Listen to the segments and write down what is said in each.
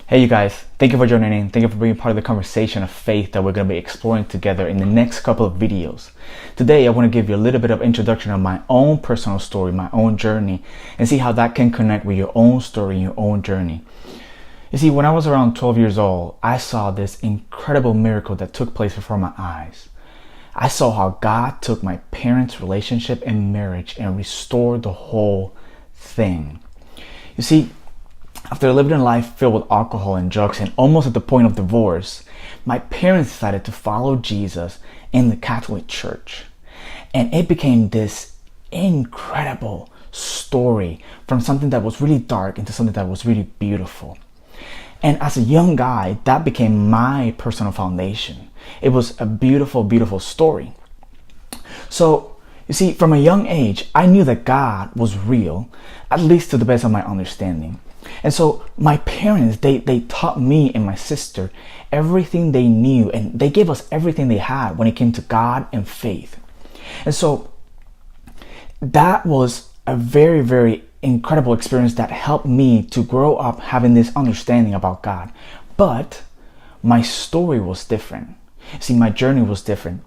Hey you guys, thank you for joining in. Thank you for being part of the conversation of faith that we're going to be exploring together in the next couple of videos. Today I want to give you a little bit of introduction of my own personal story, my own journey, and see how that can connect with your own story and your own journey. You see, when I was around 12 years old, I saw this incredible miracle that took place before my eyes. I saw how God took my parents' relationship and marriage and restored the whole thing. You see, after living a life filled with alcohol and drugs and almost at the point of divorce, my parents decided to follow Jesus in the Catholic Church. And it became this incredible story from something that was really dark into something that was really beautiful. And as a young guy, that became my personal foundation. It was a beautiful, beautiful story. So, you see, from a young age, I knew that God was real, at least to the best of my understanding. And so my parents, they taught me and my sister everything they knew, and they gave us everything they had when it came to God and faith. And so that was a very, very incredible experience that helped me to grow up having this understanding about God. But my story was different. See, my journey was different.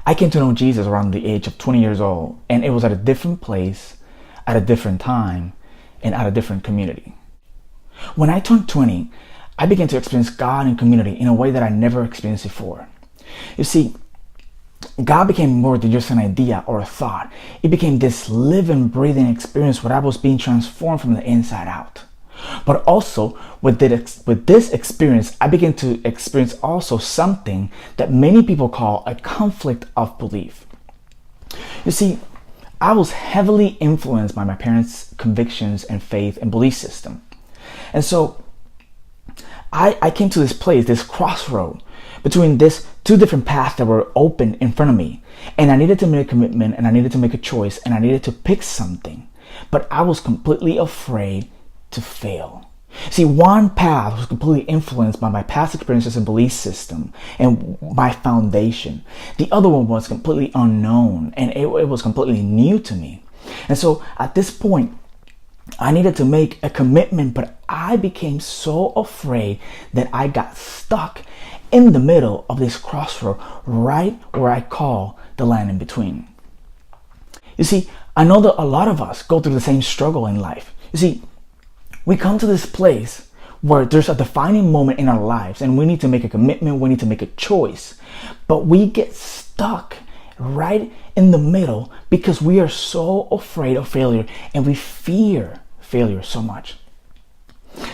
I came to know Jesus around the age of 20 years old, and it was at a different place, at a different time, and at a different community. When I turned 20, I began to experience God and community in a way that I never experienced before. You see, God became more than just an idea or a thought. It became this living, breathing experience where I was being transformed from the inside out. But also, with this experience, I began to experience also something that many people call a conflict of belief. You see, I was heavily influenced by my parents' convictions and faith and belief system. And so I came to this place, this crossroad between these two different paths that were open in front of me. And I needed to make a commitment, and I needed to make a choice, and I needed to pick something. But I was completely afraid to fail. See, one path was completely influenced by my past experiences and belief system and my foundation. The other one was completely unknown, and it was completely new to me. And so at this point, I needed to make a commitment, but I became so afraid that I got stuck in the middle of this crossroad, right where I call the land in between. You see, I know that a lot of us go through the same struggle in life. You see, we come to this place where there's a defining moment in our lives and we need to make a commitment, we need to make a choice. But we get stuck right in the middle because we are so afraid of failure and we fear failure so much.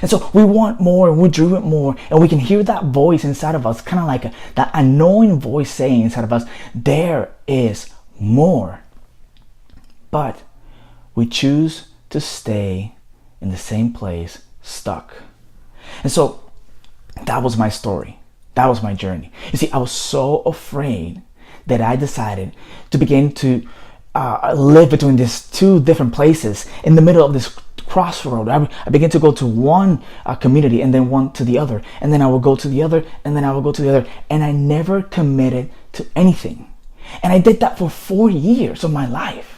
And so we want more and we dream it more, and we can hear that voice inside of us, kind of like that annoying voice saying inside of us, there is more. But we choose to stay in the same place, stuck. And so that was my story. That was my journey. You see, I was so afraid that I decided to begin to live between these two different places in the middle of this crossroad. I began to go to one community and then one to the other, and then I would go to the other, and then I would go to the other, and I never committed to anything. And I did that for 4 years of my life.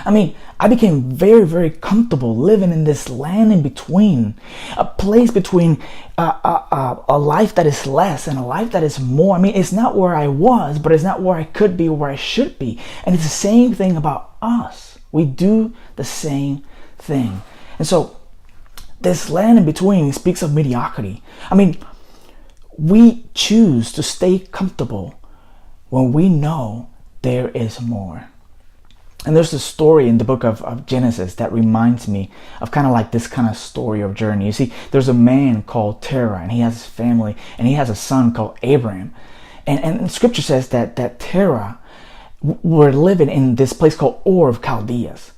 I mean, I became very, very comfortable living in this land in between, a place between a life that is less and a life that is more. I mean, it's not where I was, but it's not where I could be or where I should be. And it's the same thing about us. We do the same thing. And so this land in between speaks of mediocrity. I mean, we choose to stay comfortable when we know there is more. And there's a story in the book of Genesis that reminds me of kind of like this kind of story of journey. You see, there's a man called Terah, and he has his family, and he has a son called Abraham. And scripture says that Terah were living in this place called Ur of Chaldeas.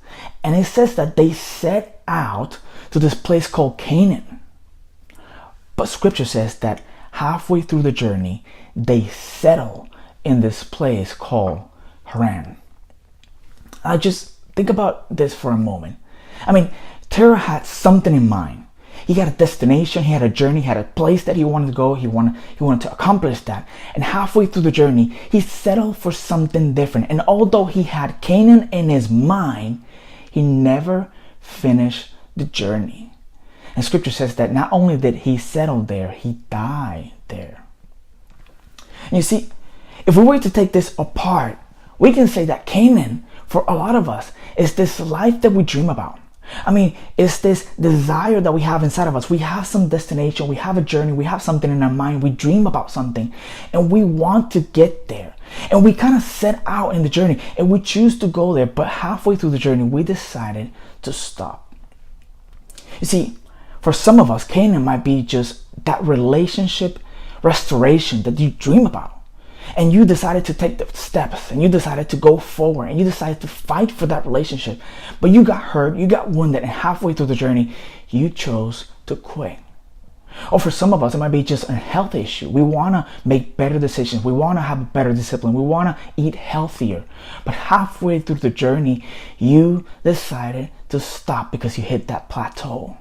And it says that they set out to this place called Canaan. But scripture says that halfway through the journey, they settle in this place called Haran. Just think about this for a moment. I mean, Terah had something in mind. He had a destination, he had a journey, he had a place that he wanted to go, he wanted to accomplish that. And halfway through the journey, he settled for something different. And although he had Canaan in his mind, he never finished the journey. And scripture says that not only did he settle there, he died there. And you see, if we were to take this apart, we can say that Canaan, for a lot of us, is this life that we dream about. I mean, it's this desire that we have inside of us. We have some destination, we have a journey, we have something in our mind, we dream about something, and we want to get there. And we kind of set out in the journey, and we choose to go there, but halfway through the journey, we decided to stop. You see, for some of us, Canaan might be just that relationship restoration that you dream about. And you decided to take the steps, and you decided to go forward, and you decided to fight for that relationship. But you got hurt, you got wounded, and halfway through the journey, you chose to quit. Or for some of us, it might be just a health issue. We want to make better decisions. We want to have better discipline. We want to eat healthier. But halfway through the journey, you decided to stop because you hit that plateau.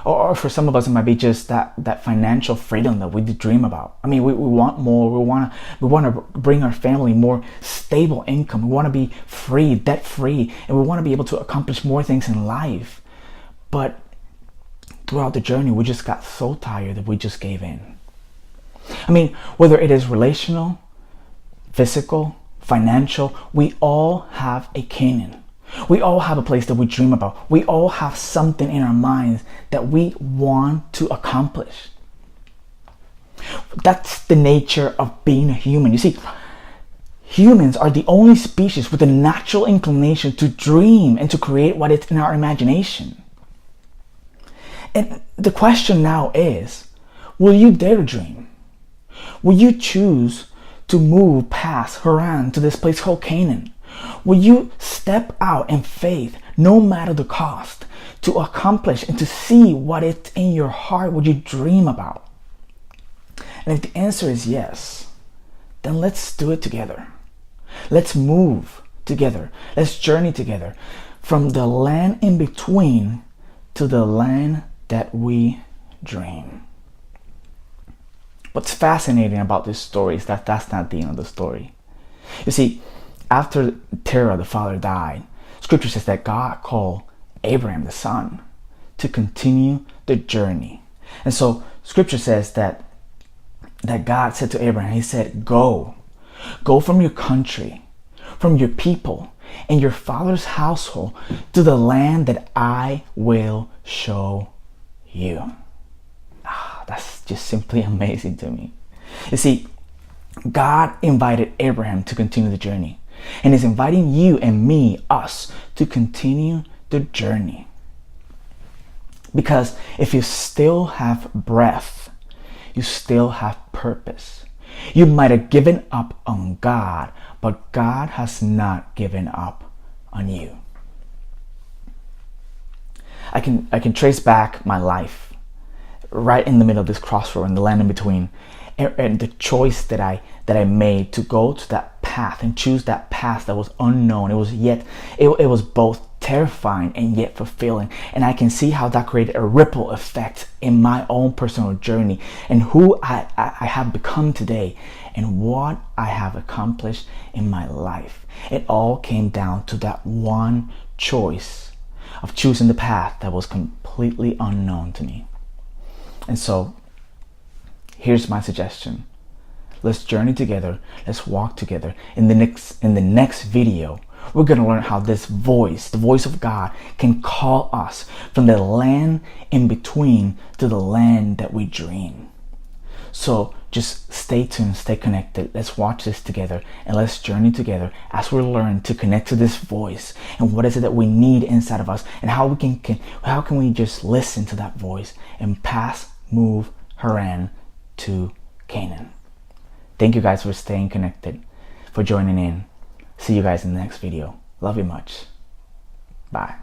Or for some of us, it might be just that financial freedom that we dream about. I mean, we want more. We want to bring our family more stable income. We want to be free, debt free, and we want to be able to accomplish more things in life. But throughout the journey, we just got so tired that we just gave in. I mean, whether it is relational, physical, financial, we all have a Canaan. We all have a place that we dream about. We all have something in our minds that we want to accomplish. That's the nature of being a human. You see, humans are the only species with a natural inclination to dream and to create what is in our imagination. And the question now is, will you dare to dream? Will you choose to move past Haran to this place called Canaan? Will you step out in faith, no matter the cost, to accomplish and to see what is in your heart, what you dream about? And if the answer is yes, then let's do it together. Let's move together. Let's journey together from the land in between to the land that we dream. What's fascinating about this story is that that's not the end of the story. You see, after Terah, the father, died, scripture says that God called Abraham, the son, to continue the journey. And so scripture says that God said to Abraham, he said, go from your country, from your people, and your father's household to the land that I will show you. That's just simply amazing to me. You see, God invited Abraham to continue the journey. And is inviting you and me, us, to continue the journey. Because if you still have breath, you still have purpose. You might have given up on God, but God has not given up on you. I can trace back my life right in the middle of this crossroad, in the land in between, and the choice that I made to go to that path and choose that path that was unknown. It was both terrifying and yet fulfilling. And I can see how that created a ripple effect in my own personal journey and who I have become today and what I have accomplished in my life. It all came down to that one choice of choosing the path that was completely unknown to me. And so, here's my suggestion. Let's journey together. Let's walk together. In the next video, we're going to learn how this voice, the voice of God, can call us from the land in between to the land that we dream. So just stay tuned, stay connected. Let's watch this together and let's journey together as we learn to connect to this voice and what is it that we need inside of us and how can we just listen to that voice and move Haran to Canaan. Thank you guys for staying connected, for joining in. See you guys in the next video. Love you much. Bye.